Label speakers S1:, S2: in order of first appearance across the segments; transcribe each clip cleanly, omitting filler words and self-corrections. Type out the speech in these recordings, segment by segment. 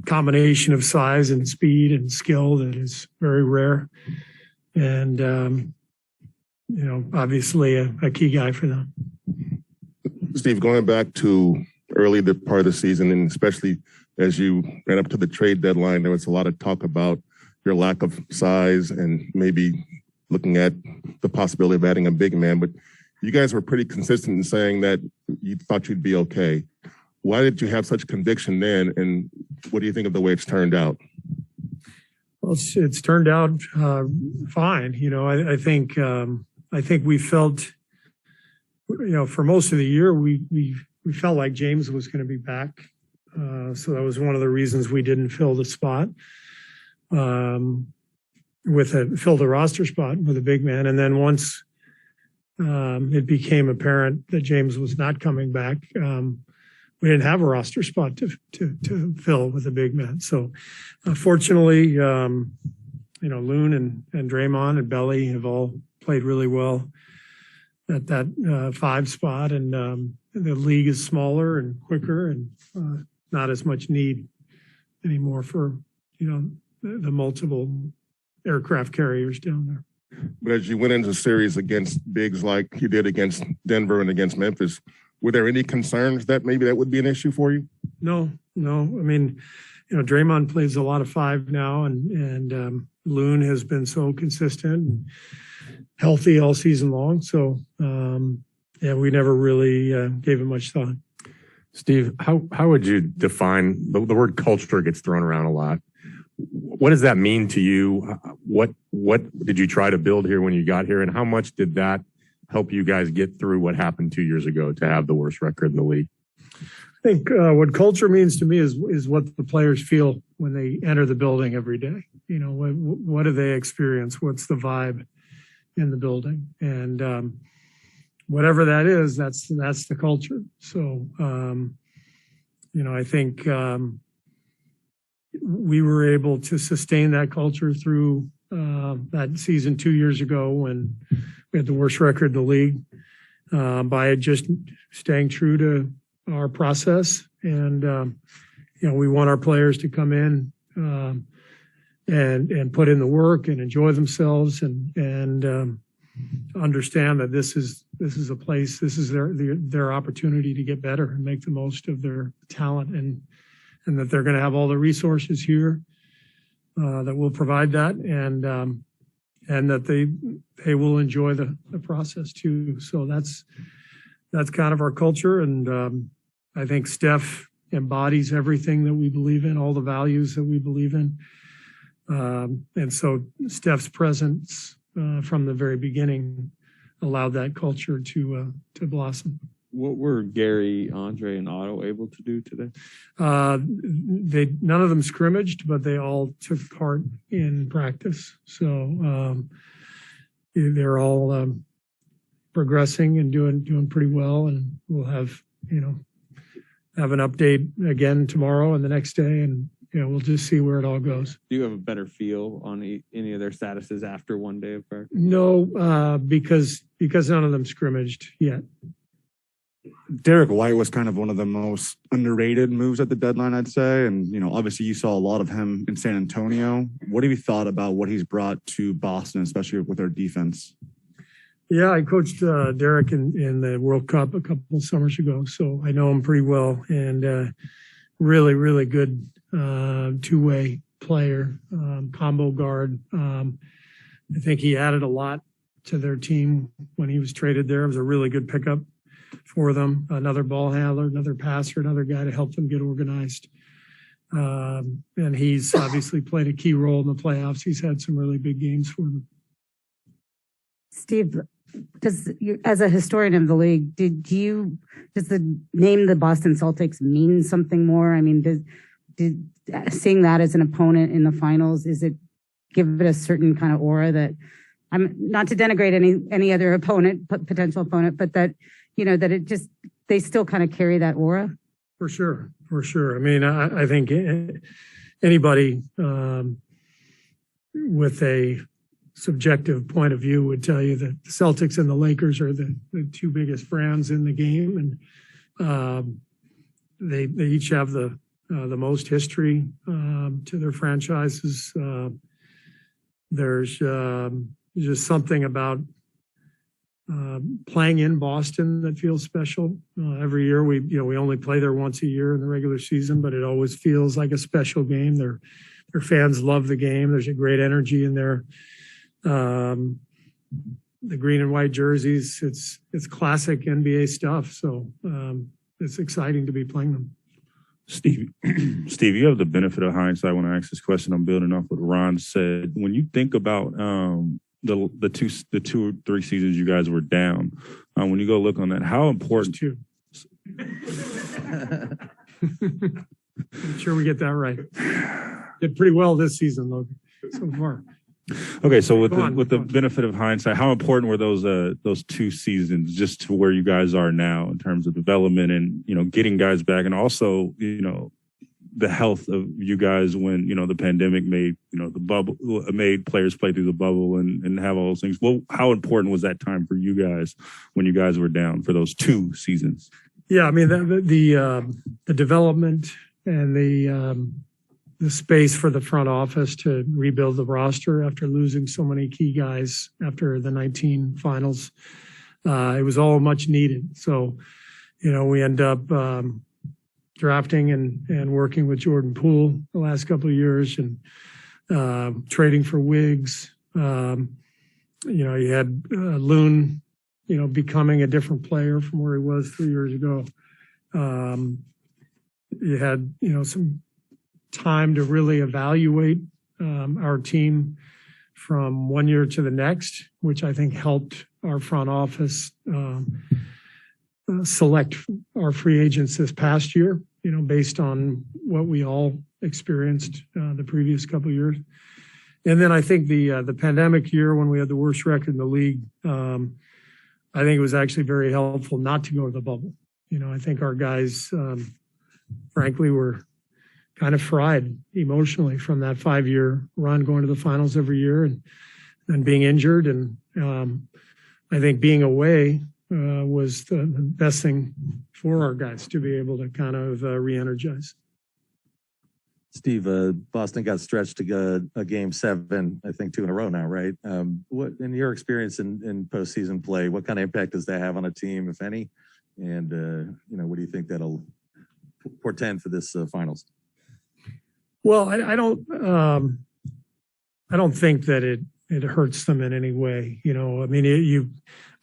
S1: combination of size and speed and skill that is very rare. And, obviously a key guy for them.
S2: Steve, going back to early the part of the season, and especially as you ran up to the trade deadline, there was a lot of talk about your lack of size and maybe looking at the possibility of adding a big man. But you guys were pretty consistent in saying that you thought you'd be okay. Why did you have such conviction then, and what do you think of the way it's turned out?
S1: Well, it's turned out fine. I think we felt, for most of the year, we felt like James was going to be back. So that was one of the reasons we didn't fill the spot fill the roster spot with a big man. And then once it became apparent that James was not coming back, we didn't have a roster spot to fill with a big man. So fortunately, Loon and Draymond and Belly have all played really well at that 5 spot. And the league is smaller and quicker and not as much need anymore for, the multiple aircraft carriers down there.
S2: But as you went into the series against bigs like you did against Denver and against Memphis, were there any concerns that maybe that would be an issue for you?
S1: No. I mean, Draymond plays a lot of 5 now, and Loon has been so consistent and healthy all season long. So, we never really gave it much thought.
S3: Steve, how would you define the word culture gets thrown around a lot? What does that mean to you? What did you try to build here when you got here, and how much did that help you guys get through what happened 2 years ago to have the worst record in the league?
S1: I think what culture means to me is what the players feel when they enter the building every day. What do they experience? What's the vibe in the building? And whatever that is, that's the culture. So, I think we were able to sustain that culture through that season 2 years ago when we had the worst record in the league by just staying true to our process. And, we want our players to come in and put in the work and enjoy themselves and understand that this is a place, this is their opportunity to get better and make the most of their talent, and that they're going to have all the resources here that will provide that, and that they will enjoy the process too. So that's kind of our culture, and I think Steph embodies everything that we believe in, all the values that we believe in, and so Steph's presence from the very beginning allowed that culture to blossom.
S4: What were Gary, Andre, and Otto able to do today?
S1: None of them scrimmaged, but they all took part in practice. So they're all progressing and doing pretty well. And we'll have an update again tomorrow and the next day, and we'll just see where it all goes.
S4: Do you have a better feel on any of their statuses after one day of practice?
S1: No, because none of them scrimmaged yet.
S5: Derek White was kind of one of the most underrated moves at the deadline, I'd say. And, obviously you saw a lot of him in San Antonio. What have you thought about what he's brought to Boston, especially with their defense?
S1: Yeah, I coached Derek in the World Cup a couple of summers ago, so I know him pretty well. And really, really good two-way player, combo guard. I think he added a lot to their team when he was traded there. It was a really good pickup for them. Another ball handler, another passer, another guy to help them get organized. And he's obviously played a key role in the playoffs. He's had some really big games for them.
S6: Steve, as a historian of the league, does the name the Boston Celtics mean something more? I mean, did seeing that as an opponent in the finals, is it give it a certain kind of aura that, I'm not to denigrate any other opponent, potential opponent, but that, that it just, they still kind of carry that aura?
S1: For sure. I mean, I think anybody with a subjective point of view would tell you that the Celtics and the Lakers are the two biggest brands in the game, and they each have the most history to their franchises. There's just something about playing in Boston that feels special. Every year we only play there once a year in the regular season, but it always feels like a special game. Their fans love the game. There's a great energy in there. The green and white jerseys, it's classic NBA stuff. So it's exciting to be playing them.
S7: Steve, you have the benefit of hindsight. When I ask this question, I'm building off what Ron said. When you think about the 2 or 3 seasons you guys were down, when you go look on that, how important?
S1: Two. I'm sure we get that right. Did pretty well this season, though, so far.
S7: Okay, so with the benefit of hindsight, how important were those 2 seasons just to where you guys are now in terms of development and getting guys back, and also the health of you guys when the pandemic made the bubble, made players play through the bubble and have all those things. Well, how important was that time for you guys when you guys were down for those 2 seasons?
S1: Yeah, I mean the development and the space for the front office to rebuild the roster after losing so many key guys after the 19 finals. It was all much needed. So, we end up drafting and working with Jordan Poole the last couple of years and trading for Wiggs. You had Loon, becoming a different player from where he was 3 years ago. You had, some time to really evaluate our team from one year to the next, which I think helped our front office select our free agents this past year, based on what we all experienced the previous couple of years. And then I think the pandemic year when we had the worst record in the league, I think it was actually very helpful not to go to the bubble. I think our guys, frankly, were kind of fried emotionally from that 5-year run, going to the finals every year and being injured. And I think being away was the best thing for our guys to be able to kind of re-energize.
S8: Steve, Boston got stretched to a game 7, I think 2 in a row now, right? What, in your experience in postseason play, what kind of impact does that have on a team, if any? And what do you think that'll portend for this finals?
S1: Well, I don't think that it hurts them in any way. I mean, you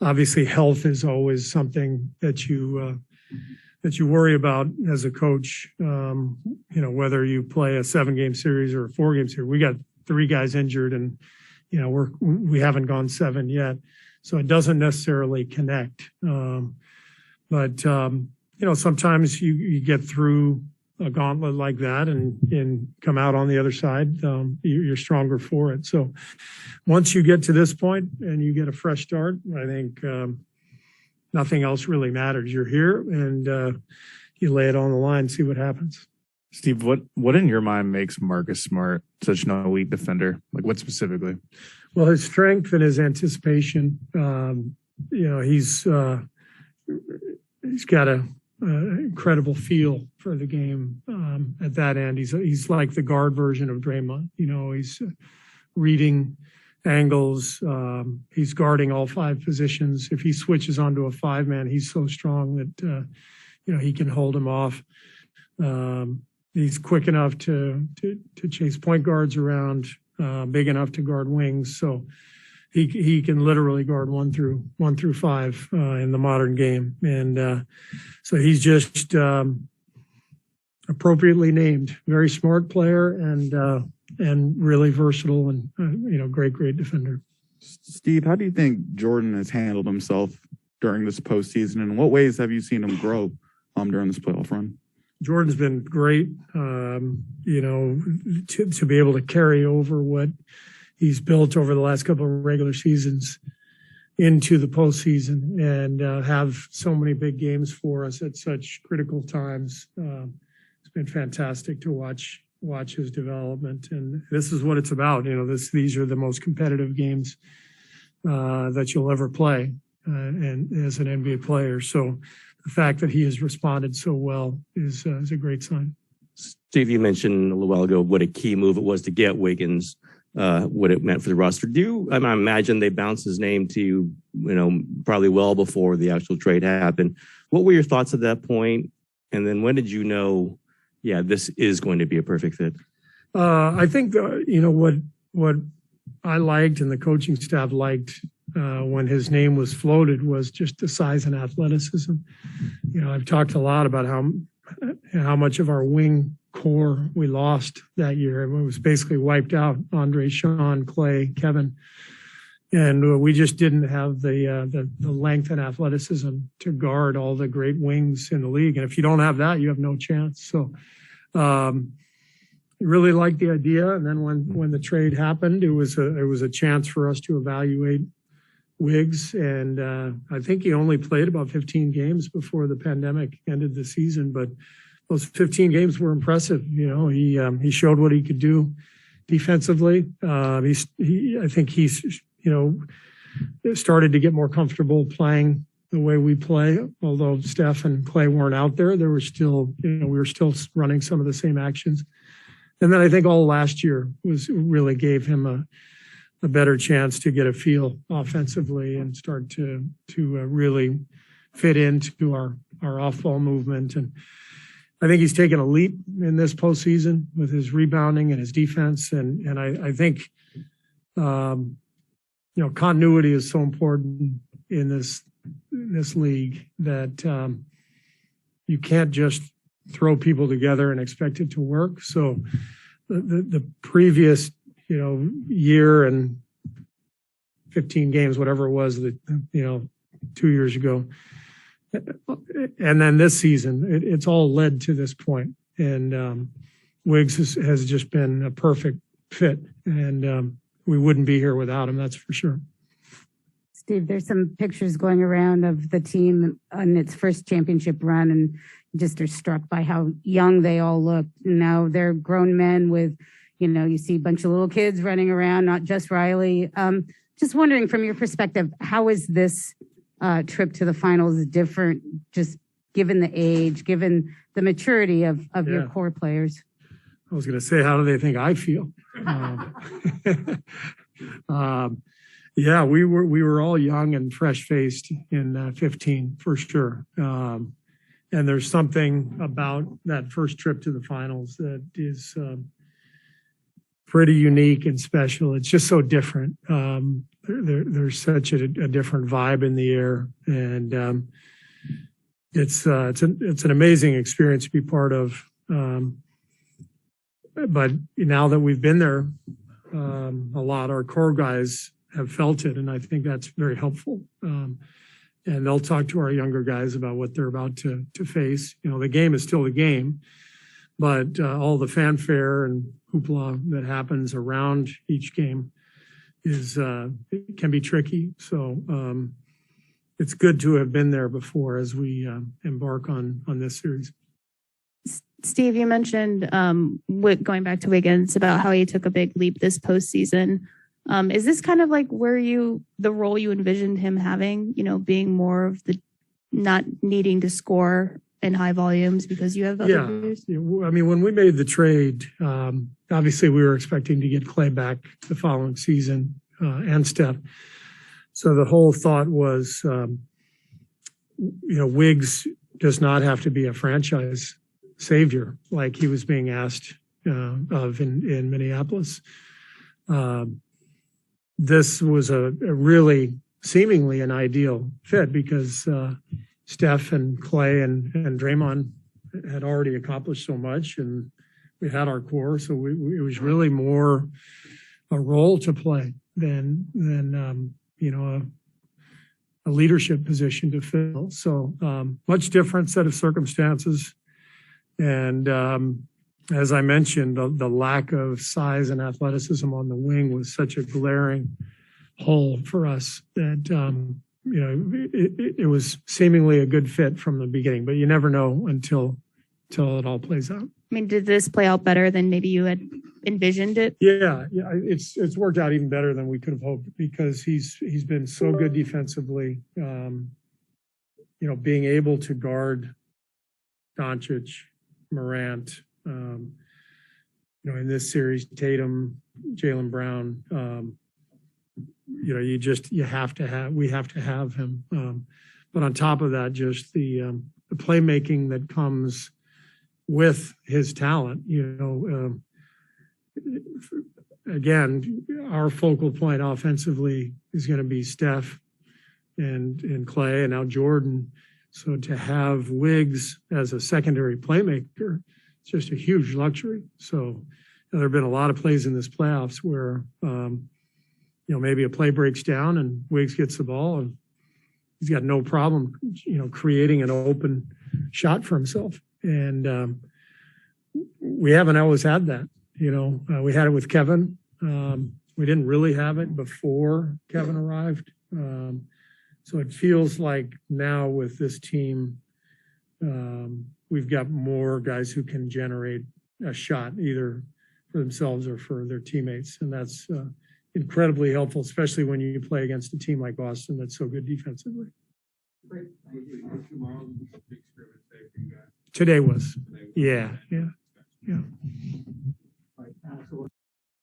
S1: obviously health is always something that you worry about as a coach. Whether you play a 7-game series or a 4-game series. We got 3 guys injured, and we haven't gone 7 yet, so it doesn't necessarily connect. But sometimes you get through a gauntlet like that and come out on the other side, you're stronger for it. So once you get to this point and you get a fresh start, I think nothing else really matters. You're here and you lay it on the line, see what happens.
S9: Steve, what in your mind makes Marcus Smart such an elite defender? Like, what specifically?
S1: Well, his strength and his anticipation. He's got a incredible feel for the game at that end. He's like the guard version of Draymond. He's reading angles. He's guarding all 5 positions. If he switches onto a 5-man, he's so strong that he can hold him off. He's quick enough to chase point guards around, big enough to guard wings. So he can literally guard 1 through 5 in the modern game. And so he's just appropriately named. Very smart player and really versatile and great defender.
S5: Steve, how do you think Jordan has handled himself during this postseason? And in what ways have you seen him grow during this playoff run?
S1: Jordan's been great, to be able to carry over what he's built over the last couple of regular seasons into the postseason and have so many big games for us at such critical times. It's been fantastic to watch his development, and this is what it's about. These are the most competitive games that you'll ever play, and as an NBA player. So the fact that he has responded so well is a great sign.
S10: Steve, you mentioned a little while ago what a key move it was to get Wiggins, what it meant for the roster. I imagine they bounced his name to you, probably well before the actual trade happened. What were your thoughts at that point? And then when did you know, yeah, this is going to be a perfect fit?
S1: I think, what I liked and the coaching staff liked when his name was floated was just the size and athleticism. I've talked a lot about how much of our wing core we lost that year. It was basically wiped out. Andre, Sean, Clay, Kevin. And we just didn't have the length and athleticism to guard all the great wings in the league. And if you don't have that, you have no chance. So really liked the idea. And then when the trade happened, it was a chance for us to evaluate Wiggs. And I think he only played about 15 games before the pandemic ended the season. But those 15 games were impressive. He showed what he could do defensively. I think he's started to get more comfortable playing the way we play. Although Steph and Clay weren't out there, we were still running some of the same actions. And then I think all last year really gave him a better chance to get a feel offensively and start to really fit into our off-ball movement. And I think he's taken a leap in this postseason with his rebounding and his defense. And I think, continuity is so important in this league that you can't just throw people together and expect it to work. So the previous, year and 15 games, whatever it was, 2 years ago, and then this season, it's all led to this point. And Wiggs has just been a perfect fit, and we wouldn't be here without him, that's for sure.
S6: Steve, there's some pictures going around of the team on its first championship run, and just are struck by how young they all look. Now they're grown men with, you see a bunch of little kids running around, not just Riley. Just wondering from your perspective, how is this trip to the finals different, just given the age, given the maturity of your core players?
S1: I was going to say, how do they think I feel? We were all young and fresh-faced in 15 for sure. And there's something about that first trip to the finals that is pretty unique and special. It's just so different. There's such a different vibe in the air, and it's an amazing experience to be part of. But now that we've been there a lot, our core guys have felt it, and I think that's very helpful. And they'll talk to our younger guys about what they're about to face. The game is still the game, but all the fanfare and hoopla that happens around each game it can be tricky. So it's good to have been there before as we embark on this series.
S11: Steve, you mentioned going back to Wiggins about how he took a big leap this postseason. Is this kind of like the role you envisioned him having, being more of the not needing to score in high volumes because you have other players?
S1: I mean, when we made the trade, obviously we were expecting to get Clay back the following season and Steph. So the whole thought was, Wiggs does not have to be a franchise savior like he was being asked of in Minneapolis. This was a really seemingly an ideal fit because Steph and Clay and Draymond had already accomplished so much, and we had our core. So it was really more a role to play than a leadership position to fill. So much different set of circumstances. And as I mentioned, the lack of size and athleticism on the wing was such a glaring hole for us that, it was seemingly a good fit from the beginning, but you never know until it all plays out.
S11: I mean, did this play out better than maybe you had envisioned it?
S1: Yeah, it's worked out even better than we could have hoped because he's been so good defensively. Being able to guard Doncic, Morant, You know, in this series, Tatum, Jaylen Brown, you know, we have to have him. But on top of that, just the playmaking that comes with his talent, you know, again, our focal point offensively is going to be Steph and Clay and now Jordan. So to have Wiggs as a secondary playmaker, it's just a huge luxury. So there have been a lot of plays in this playoffs where, you know, maybe a play breaks down and Wiggs gets the ball and he's got no problem, you know, creating an open shot for himself. And we haven't always had that. You know, we had it with Kevin. We didn't really have it before Kevin arrived. So it feels like now with this team, we've got more guys who can generate a shot either for themselves or for their teammates. And that's incredibly helpful, especially when you play against a team like Boston that's so good defensively. Today was. Yeah.